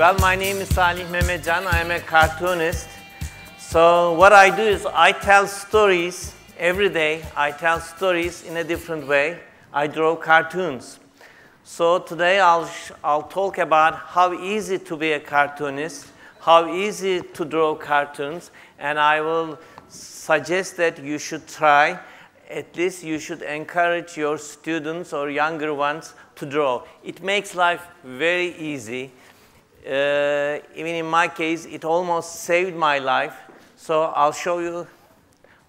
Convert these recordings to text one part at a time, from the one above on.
Well, my name is Salih Memecan. I am a cartoonist. So what I do is I tell stories every day. I tell stories in a different way. I draw cartoons. So today I'll talk about how easy to be a cartoonist, how easy to draw cartoons, and I will suggest that you should try. At least you should encourage your students or younger ones to draw. It makes life very easy. Even in my case, it almost saved my life. So I'll show you.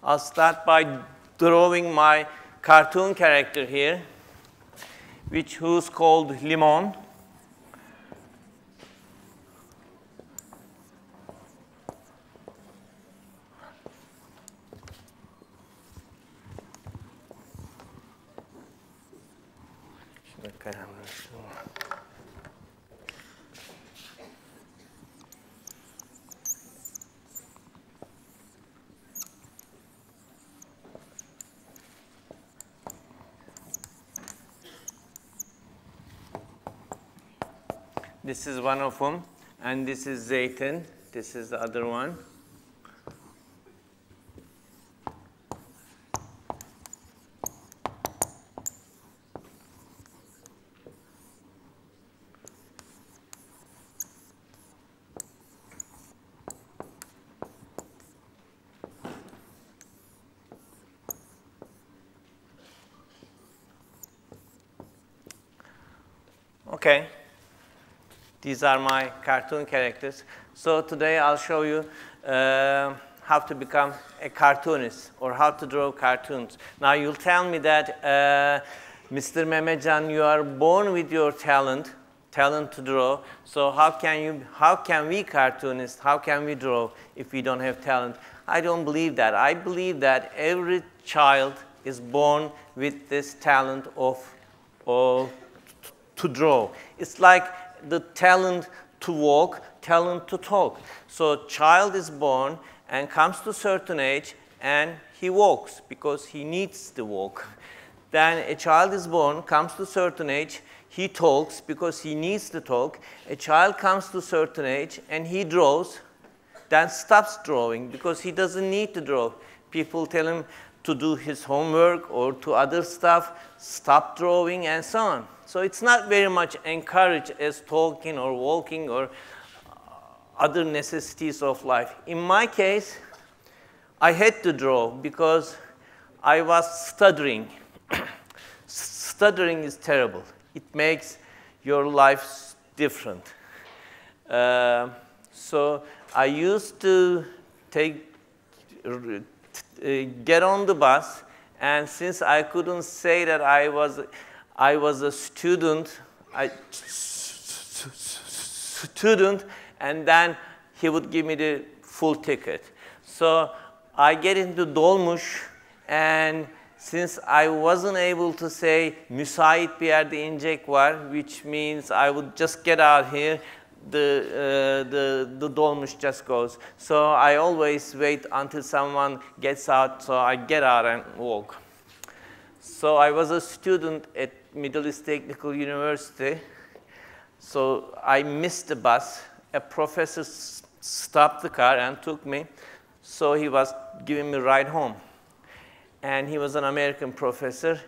I'll start by drawing my cartoon character here, who's called Limon. This is one of them, and this is Zeytin. This is the other one. Okay. These are my cartoon characters. So today I'll show you how to become a cartoonist or how to draw cartoons. Now you'll tell me that, Mr. Memecan, you are born with your talent to draw. So how can we cartoonists, how can we draw if we don't have talent? I don't believe that. I believe that every child is born with this talent to draw. It's like the talent to walk, talent to talk. So child is born and comes to a certain age and he walks because he needs to walk. Then a child is born, comes to a certain age, he talks because he needs to talk. A child comes to a certain age and he draws, then stops drawing because he doesn't need to draw. People tell him to do his homework or to other stuff, stop drawing and so on. So it's not very much encouraged as talking or walking or other necessities of life. In my case, I had to draw because I was stuttering. Stuttering is terrible. It makes your life different. So I used to get on the bus, and since I couldn't say that I was a student, and then he would give me the full ticket. So I get into dolmuş, and since I wasn't able to say müsait bir yerde inecek var, which means I would just get out here, the dolmuş just goes. So I always wait until someone gets out, so I get out and walk. So I was a student at Middle East Technical University. So I missed the bus. A professor stopped the car and took me. So he was giving me a ride home. And he was an American professor.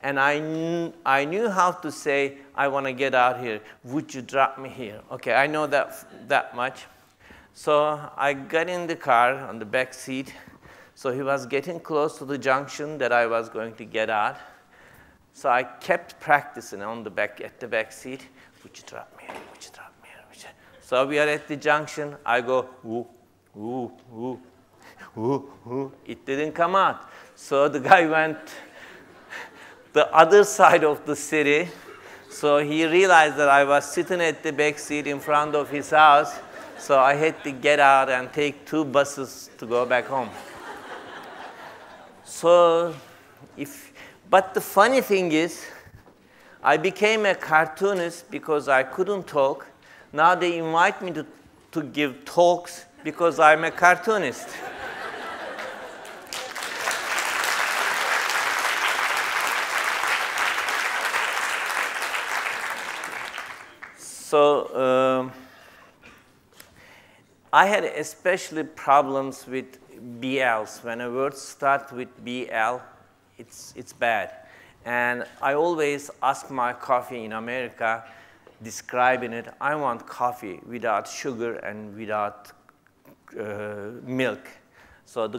And I knew how to say, I want to get out here. Would you drop me here? Okay, I know that much. So I got in the car on the back seat. So he was getting close to the junction that I was going to get out. So I kept practicing at the back seat. Would you drop me here? Would you drop me here? So we are at the junction. I go, woo, woo, woo, woo, woo. It didn't come out. So the guy went the other side of the city. So he realized that I was sitting at the back seat in front of his house. So I had to get out and take 2 buses to go back home. So but the funny thing is, I became a cartoonist because I couldn't talk. Now they invite me to give talks because I'm a cartoonist. So I had especially problems with BLs. When a word starts with BL, it's bad. And I always ask my coffee in America, describing it, I want coffee without sugar and without milk. So the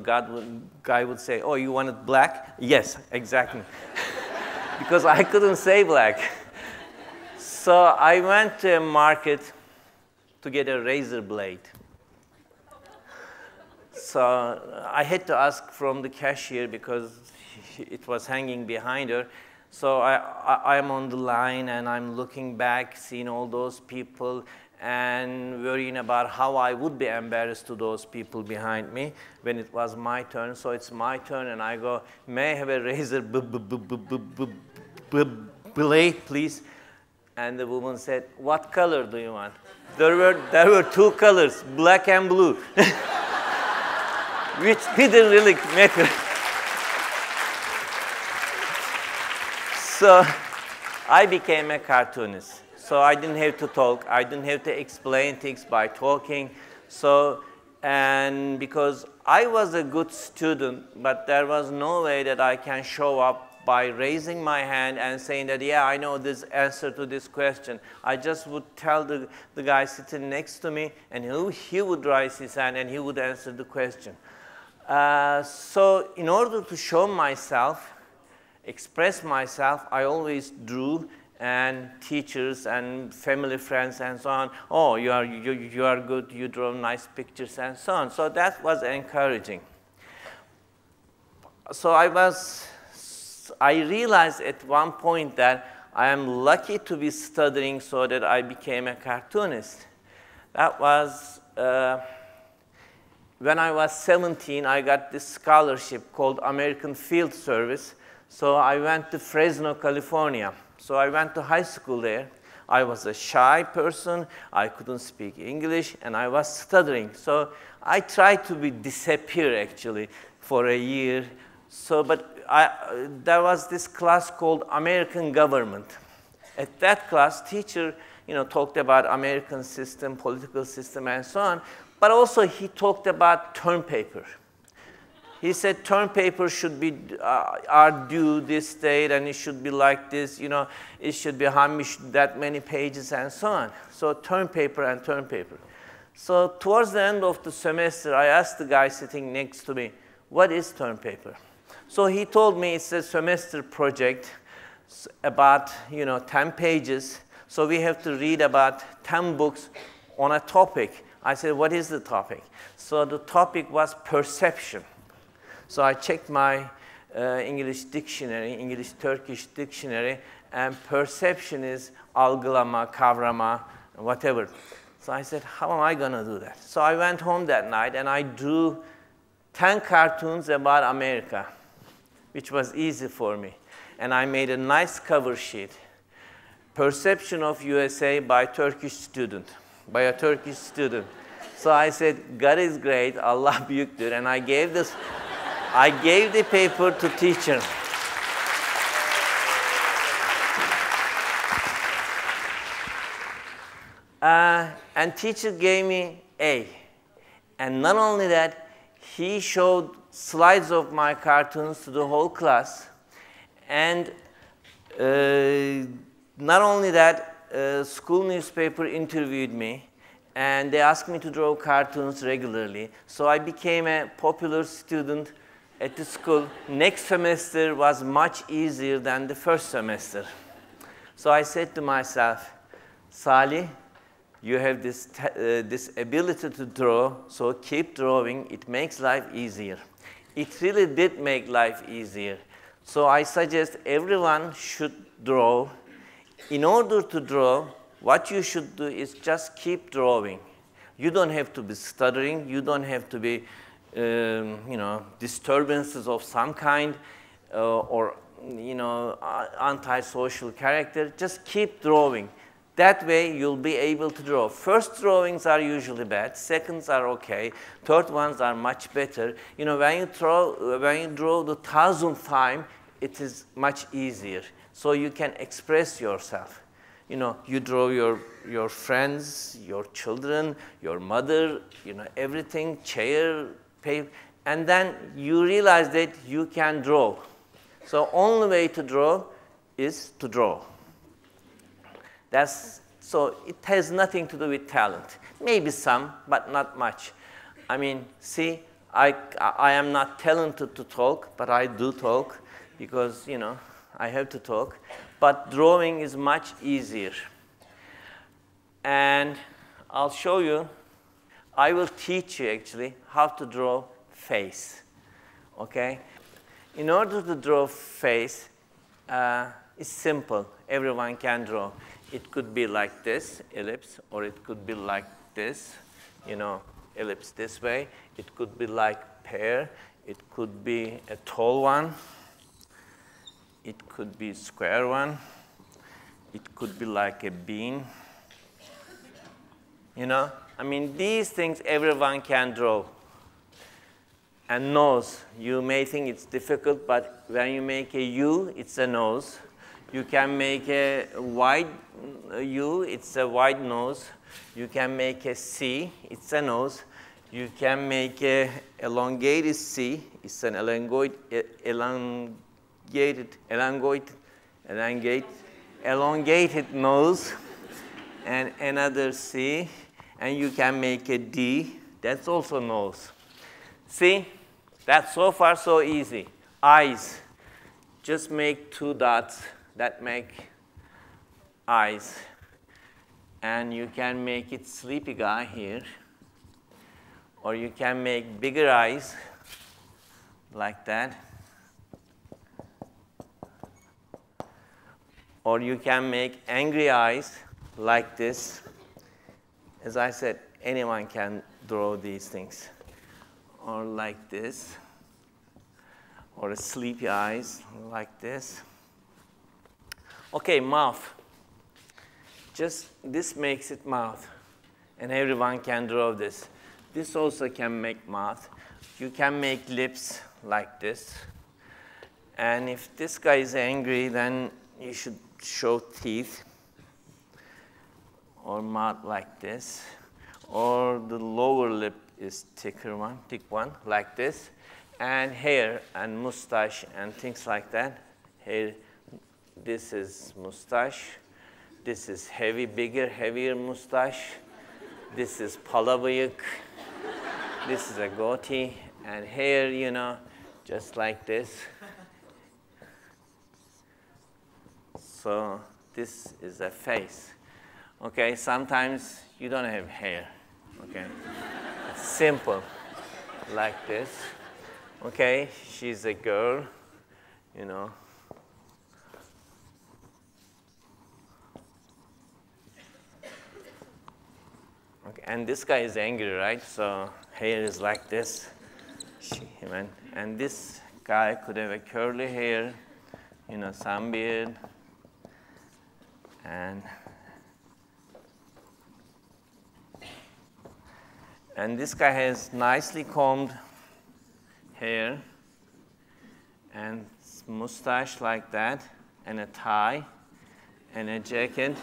guy would say, oh, you want it black? Yes, exactly. Because I couldn't say black. So I went to a market to get a razor blade. So I had to ask from the cashier because it was hanging behind her. So I'm on the line and I'm looking back, seeing all those people and worrying about how I would be embarrassed to those people behind me when it was my turn. So it's my turn and I go, may I have a razor blade, please? And the woman said, what color do you want? There were two colors, black and blue, which didn't really matter. So I became a cartoonist. So I didn't have to talk. I didn't have to explain things by talking. And because I was a good student, but there was no way that I can show up by raising my hand and saying that, yeah, I know this answer to this question. I just would tell the guy sitting next to me, and he would raise his hand and he would answer the question. So in order to show myself, express myself, I always drew, and teachers and family friends and so on, oh, you are good, you draw nice pictures and so on. So that was encouraging. So I realized at one point that I am lucky to be studying so that I became a cartoonist. That was when I was 17, I got this scholarship called American Field Service. So I went to Fresno, California. So I went to high school there. I was a shy person. I couldn't speak English, and I was stuttering. So I tried to disappear, actually, for a year. So, but there was this class called American Government. At that class, teacher, talked about American system, political system, and so on. But also, he talked about term paper. He said term paper should be are due this date, and it should be like this. It should be that many pages, and so on. So term paper and term paper. So towards the end of the semester, I asked the guy sitting next to me, what is term paper? So he told me it's a semester project about 10 pages. So we have to read about 10 books on a topic. I said, what is the topic? So the topic was perception. So I checked my English dictionary, English-Turkish dictionary, and perception is algılama, kavrama, whatever. So I said, how am I going to do that? So I went home that night, and I drew 10 cartoons about America, which was easy for me. And I made a nice cover sheet, Perception of USA by a Turkish student. So I said, God is great, Allah büyüktür, and I gave the paper to teacher. And teacher gave me A. And not only that, he showed slides of my cartoons to the whole class. And not only that, school newspaper interviewed me, and they asked me to draw cartoons regularly. So I became a popular student at the school. Next semester was much easier than the first semester. So I said to myself, Salih, you have this ability to draw, so keep drawing. It makes life easier. It really did make life easier. So I suggest everyone should draw. In order to draw, what you should do is just keep drawing. You don't have to be stuttering. You don't have to be disturbances of some kind or antisocial character. Just keep drawing. That way, you'll be able to draw. First drawings are usually bad. Seconds are okay. Third ones are much better. When you draw the 1000th time, it is much easier. So you can express yourself. you draw your friends, your children, your mother, everything, chair, paper, and then you realize that you can draw. So only way to draw is to draw. So it has nothing to do with talent. Maybe some, but not much. I mean, see, I am not talented to talk, but I do talk because, I have to talk. But drawing is much easier. And I'll show you, I will teach you actually how to draw face, okay? In order to draw face, it's simple. Everyone can draw. It could be like this, ellipse, or it could be like this, ellipse this way. It could be like pear. It could be a tall one. It could be a square one. It could be like a bean. I mean, these things everyone can draw. And nose, you may think it's difficult, but when you make a U, it's a nose. You can make a wide U, it's a wide nose. You can make a C, it's a nose. You can make a elongated C, it's an elongated nose, and another C. And you can make a D, that's also nose. See, that's so far so easy. Eyes, just make 2 dots that make eyes. And you can make it sleepy guy here. Or you can make bigger eyes like that. Or you can make angry eyes like this. As I said, anyone can draw these things. Or like this. Or a sleepy eyes like this. Okay, mouth. Just this makes it mouth. And everyone can draw this. This also can make mouth. You can make lips like this. And if this guy is angry, then you should show teeth. Or mouth like this. Or the lower lip is thick one, like this. And hair and mustache and things like that. Hair, this is mustache. This is heavier mustache. This is palabayık. This is a goatee. And hair, just like this. So this is a face. Okay, sometimes you don't have hair. Okay, it's simple, like this. Okay, she's a girl, Okay, and this guy is angry, right? So hair is like this. And this guy could have a curly hair, some beard, and this guy has nicely combed hair and mustache like that, and a tie and a jacket.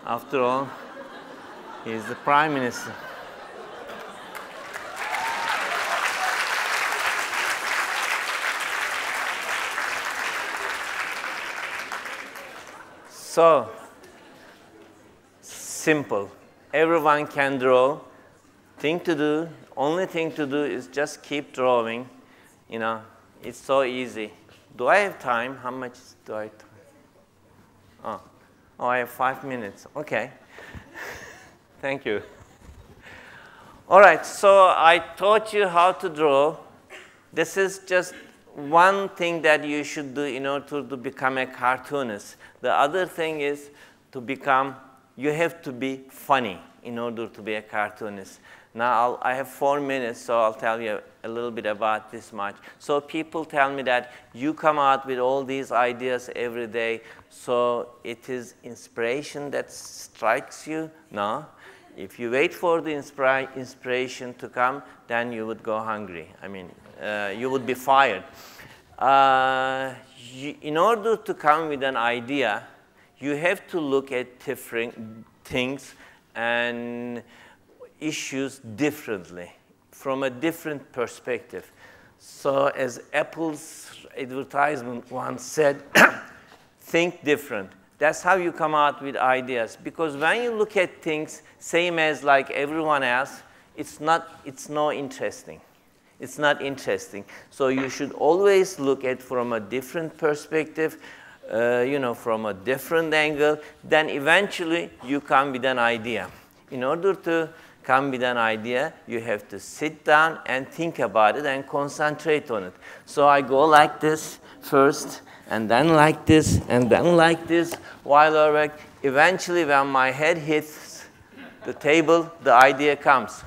After all, he's the prime minister. So, simple. Everyone can draw. Only thing to do is just keep drawing. It's so easy. Do I have time? How much do I have time? Oh, I have 5 minutes. Okay. Thank you. All right, so I taught you how to draw. This is just one thing that you should do in order to become a cartoonist. The other thing is you have to be funny in order to be a cartoonist. Now, I have 4 minutes, so I'll tell you a little bit about this much. So people tell me that you come out with all these ideas every day, so it is inspiration that strikes you? No. If you wait for the inspiration to come, then you would go hungry. I mean, you would be fired. In order to come with an idea, you have to look at different things and issues differently, from a different perspective. So as Apple's advertisement once said, think different. That's how you come out with ideas. Because when you look at things same as like everyone else, it's not interesting. It's not interesting. So you should always look at from a different perspective, from a different angle. Then eventually you come with an idea. In order to come with an idea, you have to sit down and think about it and concentrate on it. So I go like this first, and then like this, and then like this, while I work. Eventually, when my head hits the table, the idea comes.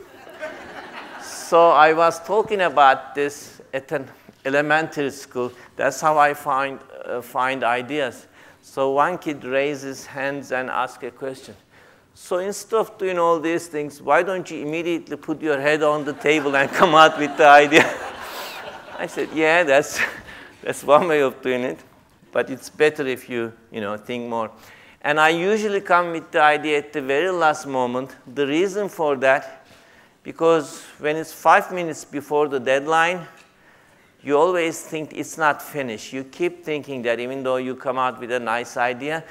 So I was talking about this at an elementary school. That's how I find ideas. So one kid raises his hands and asks a question. So instead of doing all these things, why don't you immediately put your head on the table and come out with the idea? I said, yeah, that's one way of doing it. But it's better if you think more. And I usually come with the idea at the very last moment. The reason for that, because when it's 5 minutes before the deadline, you always think it's not finished. You keep thinking that even though you come out with a nice idea,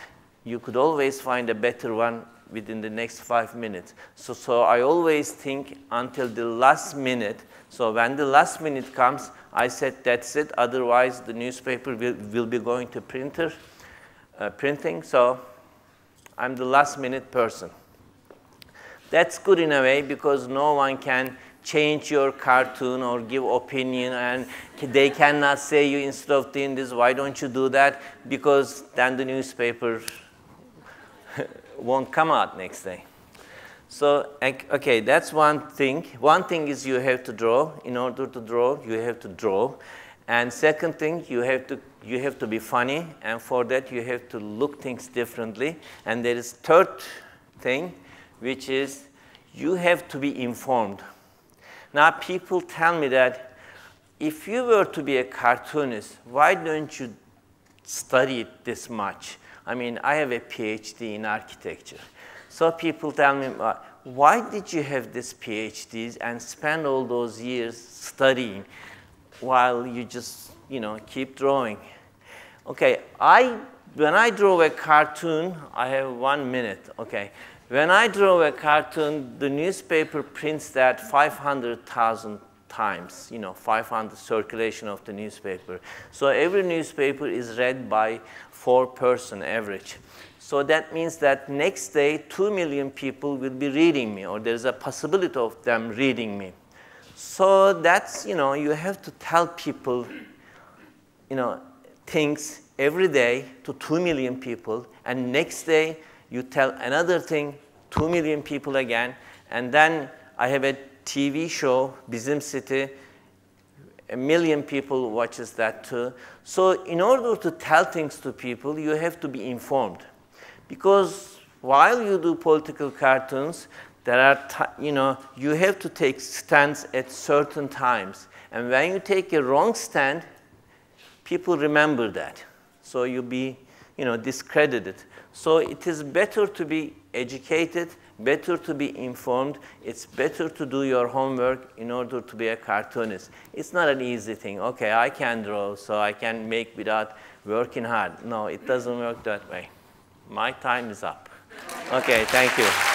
you could always find a better one within the next 5 minutes. So I always think until the last minute. So when the last minute comes, I said, that's it. Otherwise, the newspaper will be going to printing. So I'm the last minute person. That's good in a way because no one can change your cartoon or give opinion, and they cannot say you, instead of doing this, why don't you do that? Because then the newspaper won't come out next day. So, okay, that's one thing. One thing is you have to draw. In order to draw, you have to draw. And second thing, you have to be funny. And for that, you have to look things differently. And there is third thing, which is you have to be informed. Now, people tell me that if you were to be a cartoonist, why don't you study it this much? I mean, I have a PhD in architecture. So people tell me, why did you have this PhD and spend all those years studying while you just, keep drawing? Okay, when I draw a cartoon, I have 1 minute, okay. When I draw a cartoon, the newspaper prints that 500,000 times, 500 circulation of the newspaper. So every newspaper is read by 4 person average. So that means that next day, 2 million people will be reading me, or there's a possibility of them reading me. So that's, you have to tell people, things every day to 2 million people, and next day you tell another thing, 2 million people again, and then I have a TV show, Bizim City, 1 million people watches that too. So in order to tell things to people, you have to be informed. Because while you do political cartoons, there are, you have to take stands at certain times. And when you take a wrong stand, people remember that. So you'll be, discredited. So it is better to be educated, better to be informed. It's better to do your homework in order to be a cartoonist. It's not an easy thing. Okay, I can draw, so I can make without working hard. No, it doesn't work that way. My time is up. Okay, thank you.